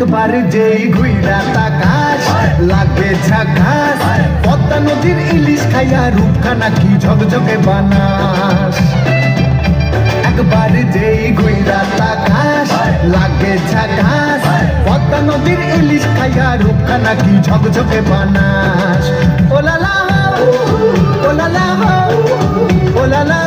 একবার যেই ঘুইরা তাকাস লাগে ঝাকাস, পদ্মা নদীর ইলিশ খাইয়া রূপখানা কি ঝকঝকে বানাস। একবার যেই ঘুইরা তাকাস লাগে ঝাকাস, পদ্মা নদীর ইলিশ খাইয়া রূপখানা কি ঝকঝকে বানাস। ওলালা ওলালা ওলালা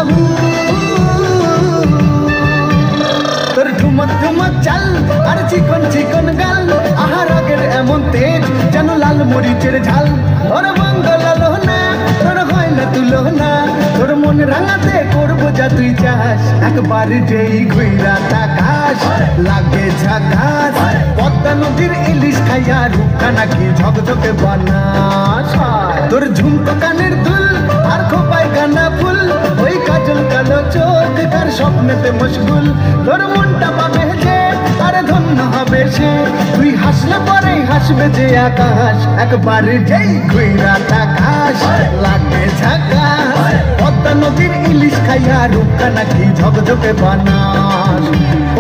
তোর ঠুমক ঠুমক চাল আর চিকন চিকন গাল, আহার আগের এমন তেজ যেন লাল মরিচের ঝাল। তোর মঙ্গল না তোর হয় না তুলো না, তোর মন রাঙাতে করবো যা তুই চাস। একবার যেই ঘুইরা তাকাস লাগে ঝাকাস, পদ্মা নদীর ইলিশ খাইয়া রূপখানা কি ঝকঝকে বানাস। তোর ঝুমকো কানের দুল আর খোপায় গানা ফুল, ওই কাজল কালো চোখ কার স্বপ্নেতে মশগুল। তোর মনটা পাবে যে আর ধন্য হবে সে, তুই হাসলে পরে হাসবে যে আকাশ। একবার যেই ঘুইরা তাকাস লাগে ঝাকাস, পদ্মা নদীর ইলিশ খাইয়া রূপখানা কি ঝকঝকে বানাস।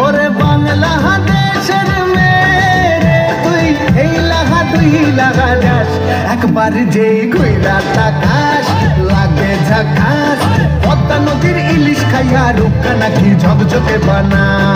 ওরে বাংলা দেশের মেয়ে তুই এই লাগা তুই লাগা যাস। একবার যেই ঘুইরা তাকাস লাগে ঝাকাস, পদ্মা নদীর ইলিশ খাইয়া রূপখানা কি ঝকঝকে বানাস।